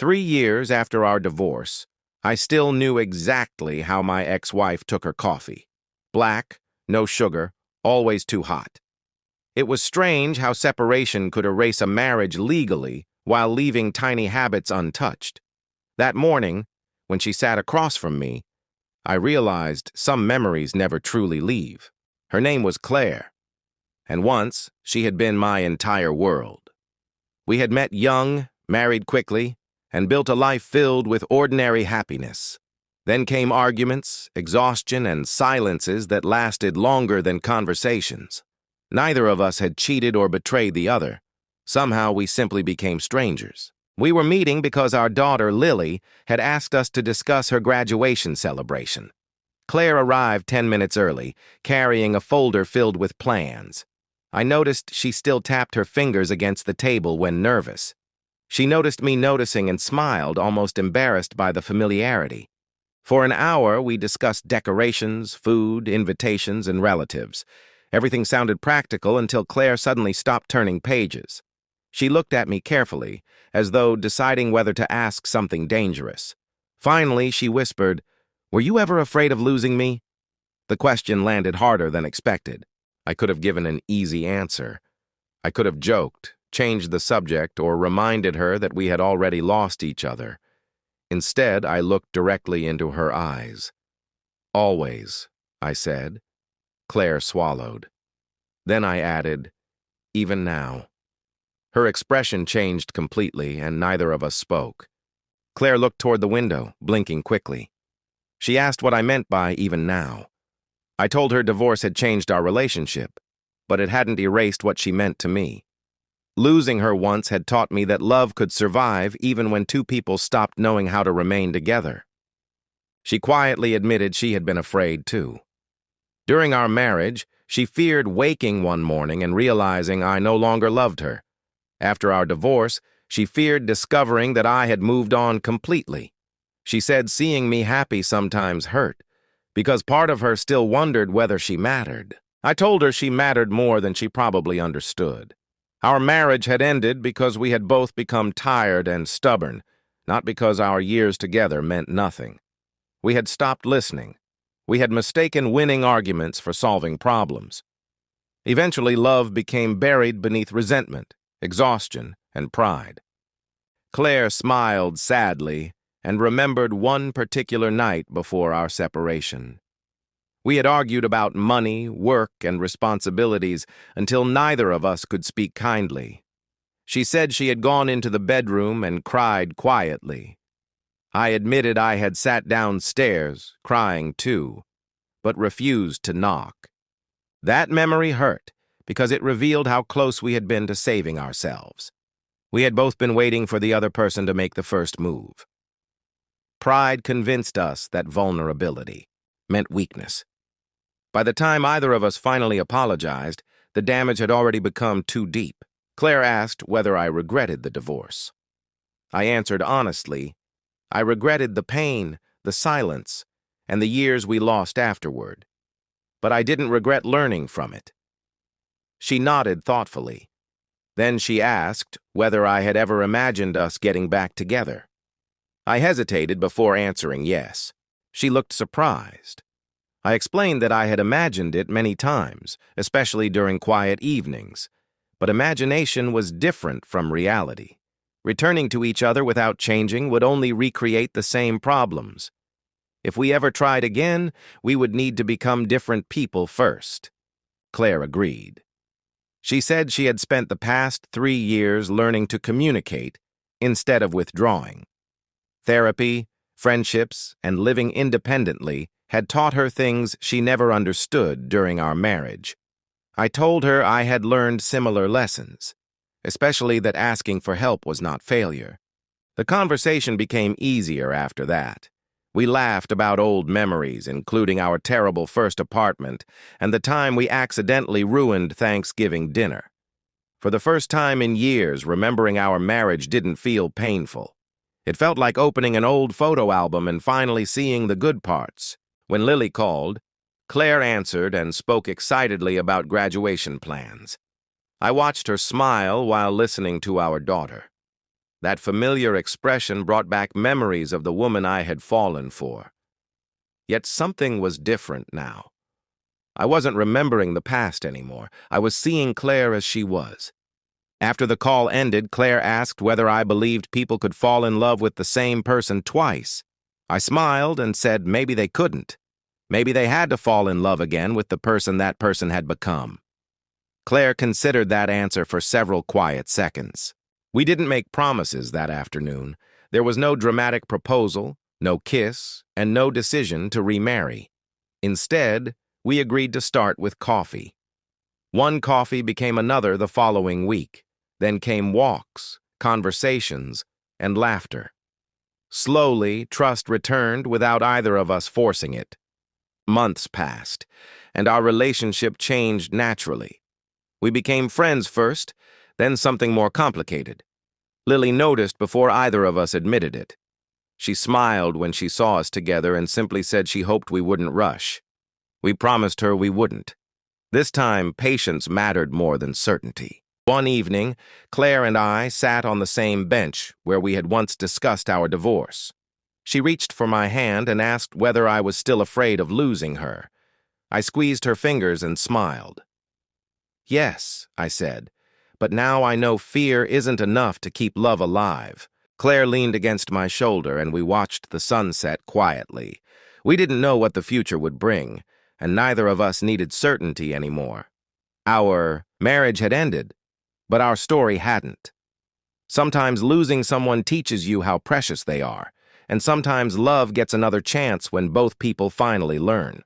3 years after our divorce, I still knew exactly how my ex-wife took her coffee. Black, no sugar, always too hot. It was strange how separation could erase a marriage legally while leaving tiny habits untouched. That morning, when she sat across from me, I realized some memories never truly leave. Her name was Claire, and once she had been my entire world. We had met young, married quickly, and built a life filled with ordinary happiness. Then came arguments, exhaustion, and silences that lasted longer than conversations. Neither of us had cheated or betrayed the other. Somehow we simply became strangers. We were meeting because our daughter, Lily, had asked us to discuss her graduation celebration. Claire arrived 10 minutes early, carrying a folder filled with plans. I noticed she still tapped her fingers against the table when nervous. She noticed me noticing and smiled, almost embarrassed by the familiarity. For an hour, we discussed decorations, food, invitations, and relatives. Everything sounded practical until Claire suddenly stopped turning pages. She looked at me carefully, as though deciding whether to ask something dangerous. Finally, she whispered, "Were you ever afraid of losing me?" The question landed harder than expected. I could have given an easy answer. I could have joked, changed the subject, or reminded her that we had already lost each other. Instead, I looked directly into her eyes. "Always," I said. Claire swallowed. Then I added, "Even now." Her expression changed completely, and neither of us spoke. Claire looked toward the window, blinking quickly. She asked what I meant by "even now." I told her divorce had changed our relationship, but it hadn't erased what she meant to me. Losing her once had taught me that love could survive even when two people stopped knowing how to remain together. She quietly admitted she had been afraid too. During our marriage, she feared waking one morning and realizing I no longer loved her. After our divorce, she feared discovering that I had moved on completely. She said seeing me happy sometimes hurt, because part of her still wondered whether she mattered. I told her she mattered more than she probably understood. Our marriage had ended because we had both become tired and stubborn, not because our years together meant nothing. We had stopped listening. We had mistaken winning arguments for solving problems. Eventually, love became buried beneath resentment, exhaustion, and pride. Claire smiled sadly and remembered one particular night before our separation. We had argued about money, work, and responsibilities until neither of us could speak kindly. She said she had gone into the bedroom and cried quietly. I admitted I had sat downstairs, crying too, but refused to knock. That memory hurt because it revealed how close we had been to saving ourselves. We had both been waiting for the other person to make the first move. Pride convinced us that vulnerability meant weakness. By the time either of us finally apologized, the damage had already become too deep. Claire asked whether I regretted the divorce. I answered honestly, I regretted the pain, the silence, and the years we lost afterward. But I didn't regret learning from it. She nodded thoughtfully. Then she asked whether I had ever imagined us getting back together. I hesitated before answering yes. She looked surprised. I explained that I had imagined it many times, especially during quiet evenings. But imagination was different from reality. Returning to each other without changing would only recreate the same problems. If we ever tried again, we would need to become different people first. Claire agreed. She said she had spent the past 3 years learning to communicate instead of withdrawing. Therapy, friendships, and living independently had taught her things she never understood during our marriage. I told her I had learned similar lessons, especially that asking for help was not failure. The conversation became easier after that. We laughed about old memories, including our terrible first apartment and the time we accidentally ruined Thanksgiving dinner. For the first time in years, remembering our marriage didn't feel painful. It felt like opening an old photo album and finally seeing the good parts. When Lily called, Claire answered and spoke excitedly about graduation plans. I watched her smile while listening to our daughter. That familiar expression brought back memories of the woman I had fallen for. Yet something was different now. I wasn't remembering the past anymore. I was seeing Claire as she was. After the call ended, Claire asked whether I believed people could fall in love with the same person twice. I smiled and said maybe they couldn't. Maybe they had to fall in love again with the person that person had become. Claire considered that answer for several quiet seconds. We didn't make promises that afternoon. There was no dramatic proposal, no kiss, and no decision to remarry. Instead, we agreed to start with coffee. One coffee became another the following week. Then came walks, conversations, and laughter. Slowly, trust returned without either of us forcing it. Months passed, and our relationship changed naturally. We became friends first, then something more complicated. Lily noticed before either of us admitted it. She smiled when she saw us together and simply said she hoped we wouldn't rush. We promised her we wouldn't. This time, patience mattered more than certainty. One evening, Claire and I sat on the same bench where we had once discussed our divorce. She reached for my hand and asked whether I was still afraid of losing her. I squeezed her fingers and smiled. "Yes," I said, "but now I know fear isn't enough to keep love alive." Claire leaned against my shoulder and we watched the sunset quietly. We didn't know what the future would bring, and neither of us needed certainty anymore. Our marriage had ended, but our story hadn't. Sometimes losing someone teaches you how precious they are, and sometimes love gets another chance when both people finally learn.